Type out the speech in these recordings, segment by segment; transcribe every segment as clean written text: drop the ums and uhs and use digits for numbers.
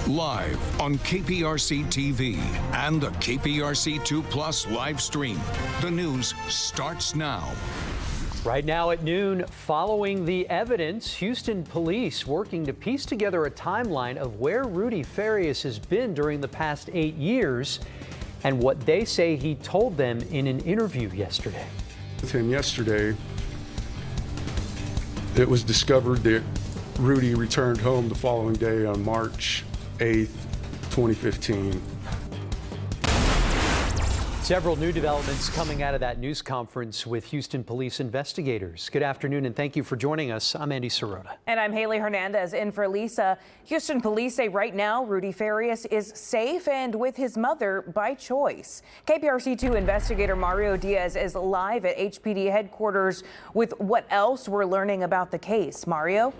Live on KPRC TV and the KPRC2 Plus live stream. The news starts now. Right now at noon, following the evidence, Houston police working to piece together a timeline of where Rudy Farias has been during the past 8 years and what they say he told them in an interview yesterday. With him yesterday, it was discovered that Rudy returned home the following day on March 8th, 2015. Several new developments coming out of that news conference with Houston police investigators. Good afternoon and thank you for joining us. I'm Andy Sirota. And I'm Haley Hernandez in for Lisa. Houston police say right now Rudy Farias is safe and with his mother by choice. KPRC2 investigator Mario Diaz is live at HPD headquarters with what else we're learning about the case. Mario?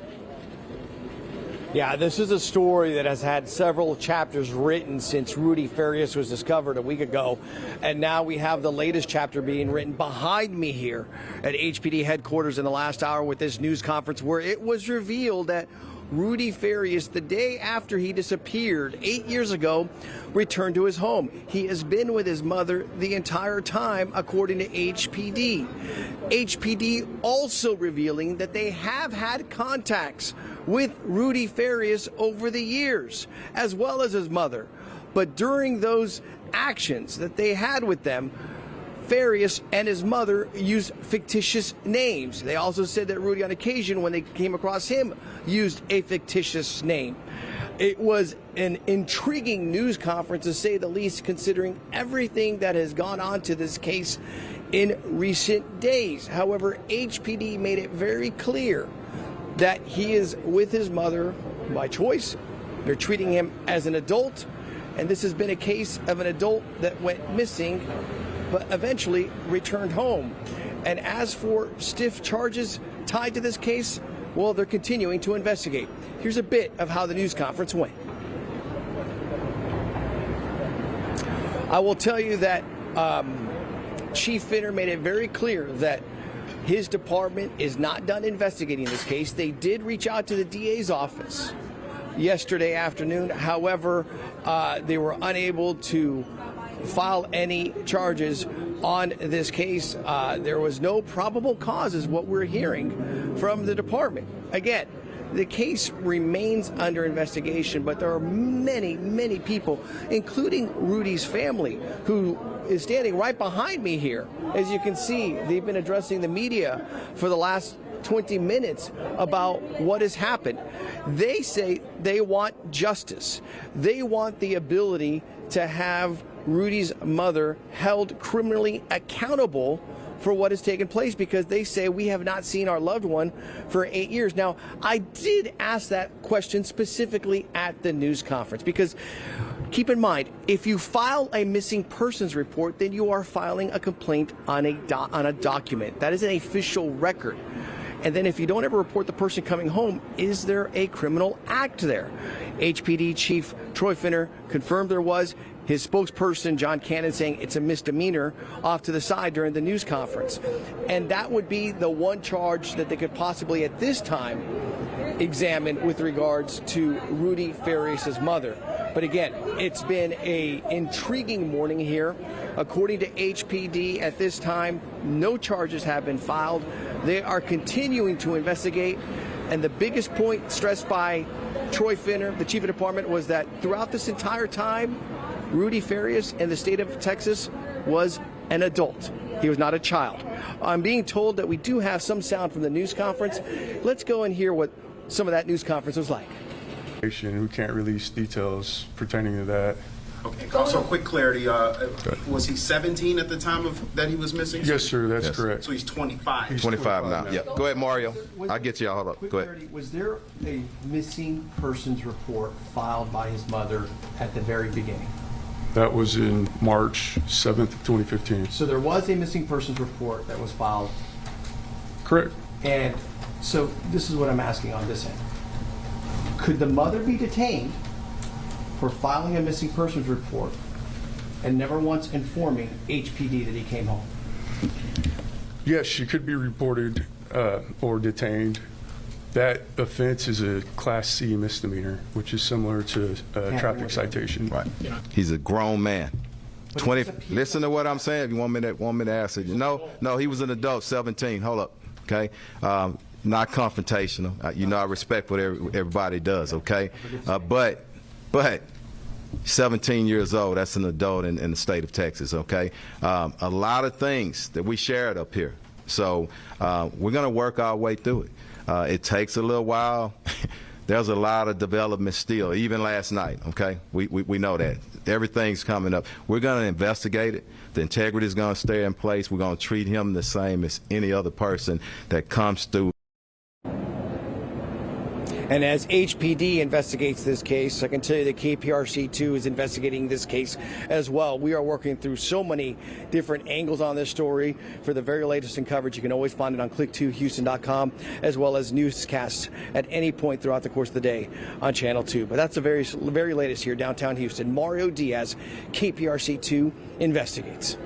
Yeah, this is a story that has had several chapters written since Rudy Farias was discovered a week ago. And now we have the latest chapter being written behind me here at HPD headquarters in the last hour with this news conference where it was revealed that Rudy Farias, the day after he disappeared 8 years ago, returned to his home. He has been with his mother the entire time, according to HPD. HPD also revealing that they have had contacts with Rudy Farias over the years, as well as his mother. But during those actions that they had with them, Farias and his mother used fictitious names. They also said that Rudy, on occasion, when they came across him, used a fictitious name. It was an intriguing news conference, to say the least, considering everything that has gone on to this case in recent days. However, HPD made it very clear that he is with his mother by choice. They're treating him as an adult, and this has been a case of an adult that went missing but eventually returned home. And as for stiff charges tied to this case, well, they're continuing to investigate. Here's a bit of how the news conference went. I will tell you that Chief Finner made it very clear that his department is not done investigating this case. They did reach out to the DA's office yesterday afternoon. However, they were unable to file any charges on this case. There was no probable cause, is what we're hearing from the department. Again, the case remains under investigation, but there are many, many people, including Rudy's family, who is standing right behind me here. As you can see, they've been addressing the media for the last 20 minutes about what has happened. They say they want justice. They want the ability to have Rudy's mother held criminally accountable for what has taken place, because they say we have not seen our loved one for 8 years. Now, I did ask that question specifically at the news conference, because keep in mind, if you file a missing persons report, then you are filing a complaint on a document. That is an official record. And then if you don't ever report the person coming home, is there a criminal act there? HPD Chief Troy Finner confirmed there was. His spokesperson, John Cannon, saying it's a misdemeanor, off to the side during the news conference. And that would be the one charge that they could possibly at this time examine with regards to Rudy Farias' mother. But again, it's been an intriguing morning here. According to HPD, at this time, no charges have been filed. They are continuing to investigate. And the biggest point stressed by Troy Finner, the chief of department, was that throughout this entire time, Rudy Farias in the state of Texas was an adult. He was not a child. I'm being told that we do have some sound from the news conference. Let's go and hear what some of that news conference was like. We can't release details pertaining to that. Okay. Also, quick clarity. Was he 17 at the time that he was missing? Yes, sir. That's correct. So he's 25. He's 25 now. Yeah. Go ahead, Mario. I'll get you. Hold up. Go ahead. Clarity, was there a missing persons report filed by his mother at the very beginning? That was in March 7th of 2015. So there was a missing persons report that was filed. Correct. And so this is what I'm asking on this end. Could the mother be detained for filing a missing persons report and never once informing HPD that he came home? Yes, she could be reported or detained That offense is a Class C misdemeanor, which is similar to a traffic citation. Right. He's a grown man. 20. Listen to what I'm saying. If you want me to answer, no, he was an adult, 17. Hold up, okay. Not confrontational. I respect what everybody does, okay. But 17 years old. That's an adult in the state of Texas, okay. A lot of things that we shared up here. So we're going to work our way through it. It takes a little while. There's a lot of development still, even last night, okay? We know that. Everything's coming up. We're going to investigate it. The integrity is going to stay in place. We're going to treat him the same as any other person that comes through. And as HPD investigates this case, I can tell you that KPRC2 is investigating this case as well. We are working through so many different angles on this story. For the very latest in coverage, you can always find it on click2houston.com, as well as newscasts at any point throughout the course of the day on Channel 2. But that's the very latest here downtown Houston. Mario Diaz, KPRC2 investigates.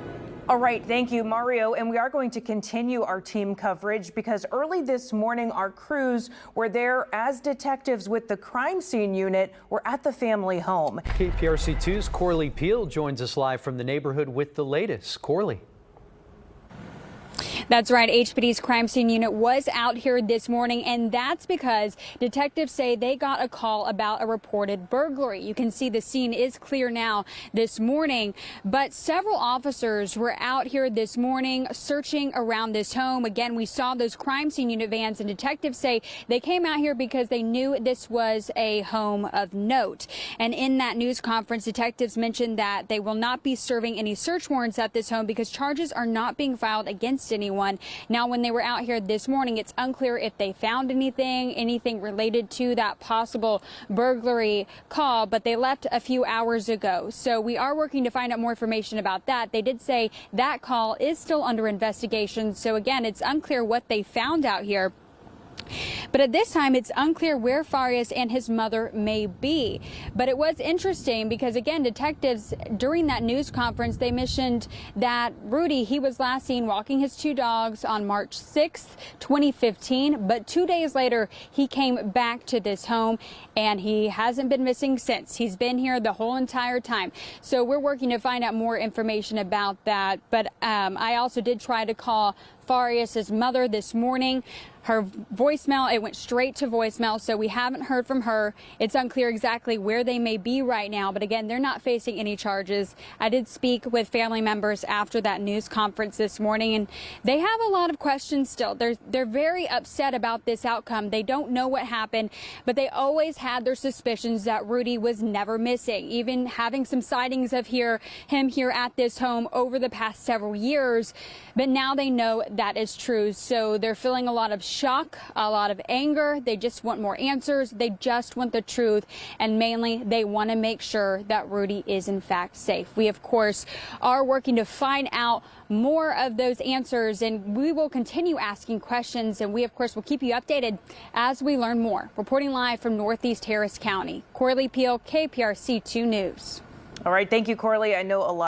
All right, thank you, Mario. And we are going to continue our team coverage because early this morning, our crews were there as detectives with the crime scene unit were at the family home. KPRC2's Corley Peel joins us live from the neighborhood with the latest. Corley. That's right. HPD's crime scene unit was out here this morning, and that's because detectives say they got a call about a reported burglary. You can see the scene is clear now this morning, but several officers were out here this morning searching around this home. Again, we saw those crime scene unit vans, and detectives say they came out here because they knew this was a home of note. And in that news conference, detectives mentioned that they will not be serving any search warrants at this home because charges are not being filed against anyone. Now, when they were out here this morning, it's unclear if they found anything related to that possible burglary call, but they left a few hours ago. So we are working to find out more information about that. They did say that call is still under investigation. So again, it's unclear what they found out here. But at this time, it's unclear where Farias and his mother may be. But it was interesting because, again, detectives during that news conference, they mentioned that Rudy, he was last seen walking his two dogs on March 6th, 2015. But 2 days later, he came back to this home and he hasn't been missing since. He's been here the whole entire time. So we're working to find out more information about that. But I also did try to call Farias's mother this morning. Her voicemail, it went straight to voicemail, so we haven't heard from her. It's unclear exactly where they may be right now, but again, they're not facing any charges. I did speak with family members after that news conference this morning, and they have a lot of questions still. They're very upset about this outcome. They don't know what happened, but they always had their suspicions that Rudy was never missing, even having some sightings of him here at this home over the past several years. But now they know that is true, so they're feeling a lot of shock, a lot of anger. They just want more answers. They just want the truth. And mainly, they want to make sure that Rudy is, in fact, safe. We, of course, are working to find out more of those answers, and we will continue asking questions. And we, of course, will keep you updated as we learn more. Reporting live from Northeast Harris County, Corley Peel, KPRC 2 News. All right. Thank you, Corley. I know a lot.